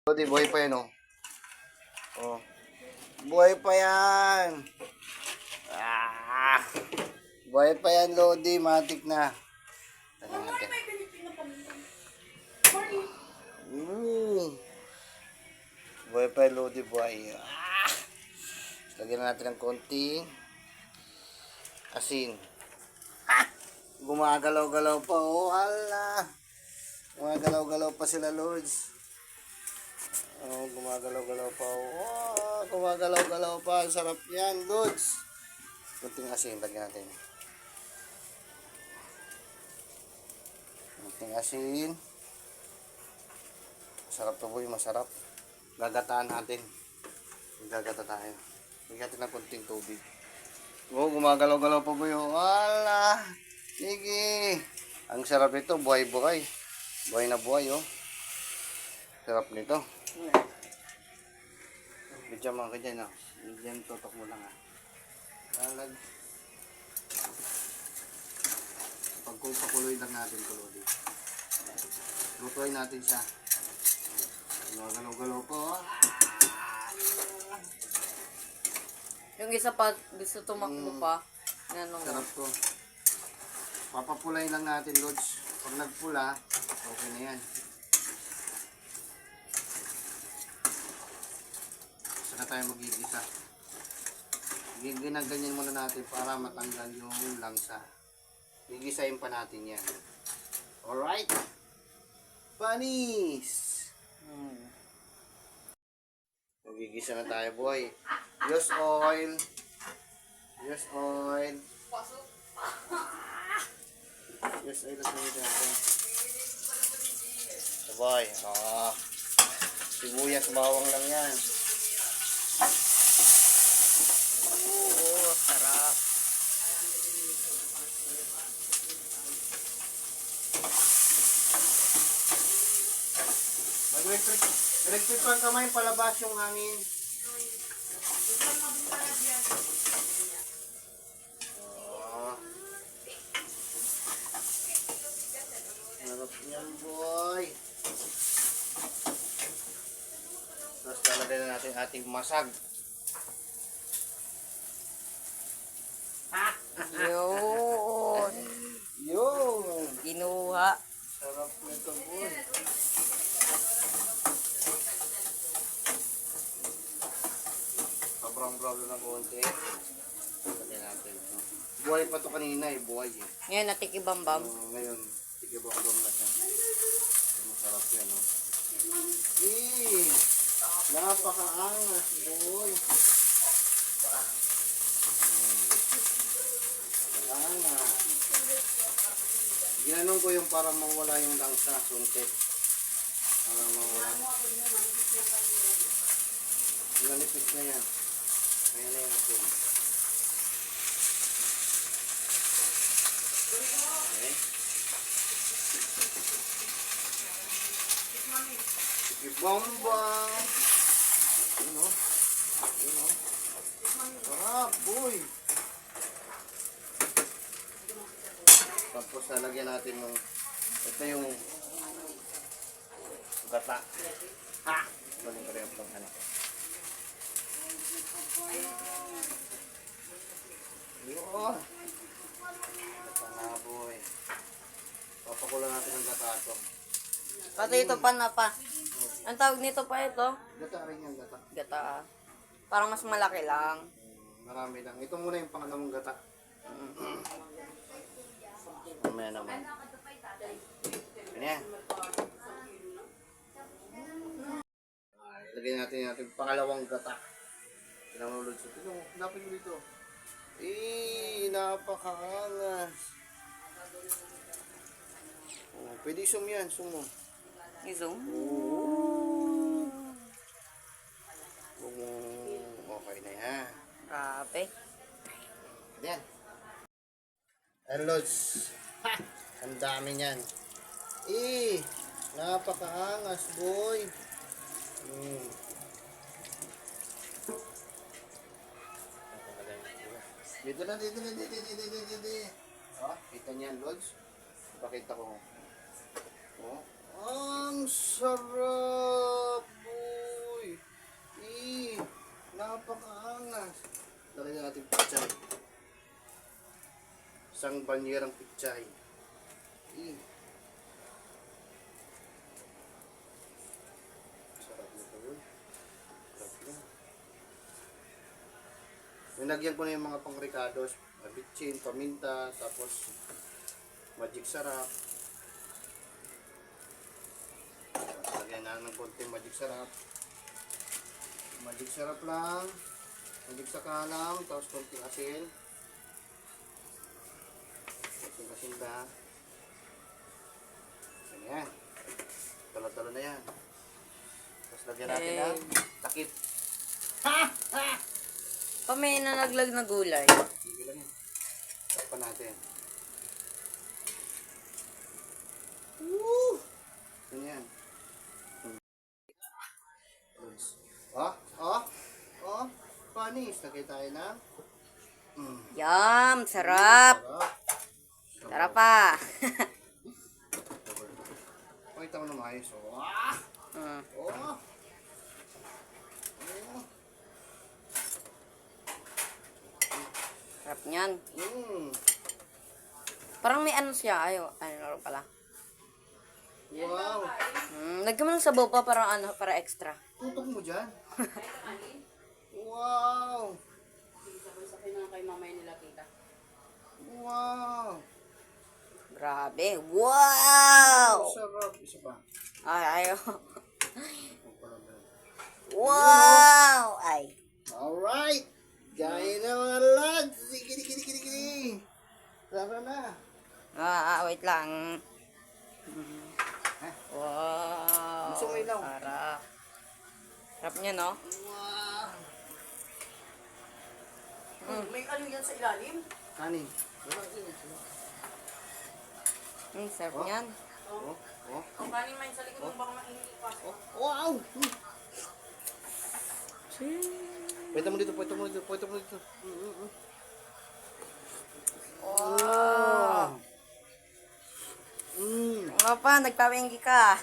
Lodi, buhay pa yan, oh. Oh. Buhay pa yan. Ah. Buhay pa yan, Lodi. Matik na. Tangan natin. Buhay pa yan, Lodi. Buhay. Ah. Lagyan natin ng konting asin. Ah. Gumagalaw-galaw pa, oh. Hala. Gumagalaw-galaw pa sila, Lods. Oh, gumagalaw-galaw pa. Oh, gumagalaw-galaw pa. Ang sarap yan, Lods. Kunting asin, lagyan natin. Kunting asin. Masarap to, boy. Masarap. Gagataan natin. Gagata tayo. Lagyan natin ng kunting tubig. Oh, gumagalaw-galaw pa, boy. Oh, wala. Sige. Ang sarap nito. Buhay-buhay. Buhay na buhay, oh. Sarap nito. Bidyan mga ka dyan, oh. Bidyan, tutok mo lang, ah. Lalag. Pagkupakuloy lang natin ito, Lodi. Lutuin natin siya. Galaw-galaw po, oh. Yung isa pa, gusto tumakbo pa. Sarap to. Papapulay lang natin, Lods. Pag nagpula, okay na yan. Saka tayo magigisa. Ginaganyan muna natin para matanggal yung langsa. Gigisahin pa natin yan. Alright? Panis! Magigisa na tayo, boy. Use oil. Use oil. Use oil at natin. Sabay. Sibuyas, bawang lang yan. Sarap. Electric fan kamay, palabas yung hangin. Harap yan, boy. Tapos lalagay na natin ating masag. Yun. Yun. Ginuha. Sarap nito, boy. Sobrang bravo na konti. Lagyan natin. Buhay pa to kanina, eh. Buhay, eh. Ngayon, natikibambam. Ngayon, tigibang-bang na siya. Masarap yan, oh. Eh, napakaangas, boy. Angas. Ginanong ko yung para mawala yung langsa, suntik. Para mawala. Nalipit na yan. Ayan na yung asin. Okay. Bomba. Yun o. Yun o. Sarap, boy. Tapos lalagyan natin yung ito yung gata. Ha! Baling ko rin yung ano. Yun. Gata na, boy. Papakulan natin ang gata ito. Pati ito pa na pa. Ang tawag nito pa ito? Gata rin yan, gata. Gata. Parang mas malaki lang. Marami lang. Ito muna yung pangalawang gata. Mamaya naman. Ganyan. Lagyan natin yung pangalawang gata. Pinamulod siya. Lapin mo dito. Napakaangas. Oh, pwede zoom yan. Zoom mo. I-zoom? Okay na yan. Grabe. Yan. Ayan, Lods. Ha! Ang dami niyan. Napakaangas, boy. Dito na. Oh, kita niyan, Lods. Pakita ko. Oh, ang sarap, Isang banyerang pichay. Sarap nito yun. Sarap na. Nilagyan ko na yung mga pang-ricados. Bitchin, paminta, tapos magic sarap. Lagyan na ng konting magic sarap. Magic sarap lang. Magic sakalam, tapos konting asin. Konting asin ba? Ganyan. Talo-talo na yan. Tapos lagyan natin ng takip. Pa may nalaglag na gulay. Sige lang yan. Takpan natin. Woo! Ganyan. Panis. Lagay tayo na. Yum! Sarap! Sarap pa! Pakita mo na maayos. Mm. Sarap niyan. Parang may ano siya. Ano pala. Wow. Lagyan mo ng sabaw pa para para extra. Tutok mo dyan. Wow. Sabay-sabay na kay mamay nila kita. Wow. Grabe. Wow! Sarap. Isa pa. Ay, ayo. Wow! Ay. Alright. Gaya na mga lads. Sige. Tara na. Wait lang. Wow! Gusto mo ilaw? Sarap. Sarap niya, no? Wow. May ano yan sa ilalim? Kanin. Sarap niyan. Ang kanin man sa likod ng baka mainit pa. Wow. Pwede mo dito. Wow! Ano pa? Nagpawinggi ka.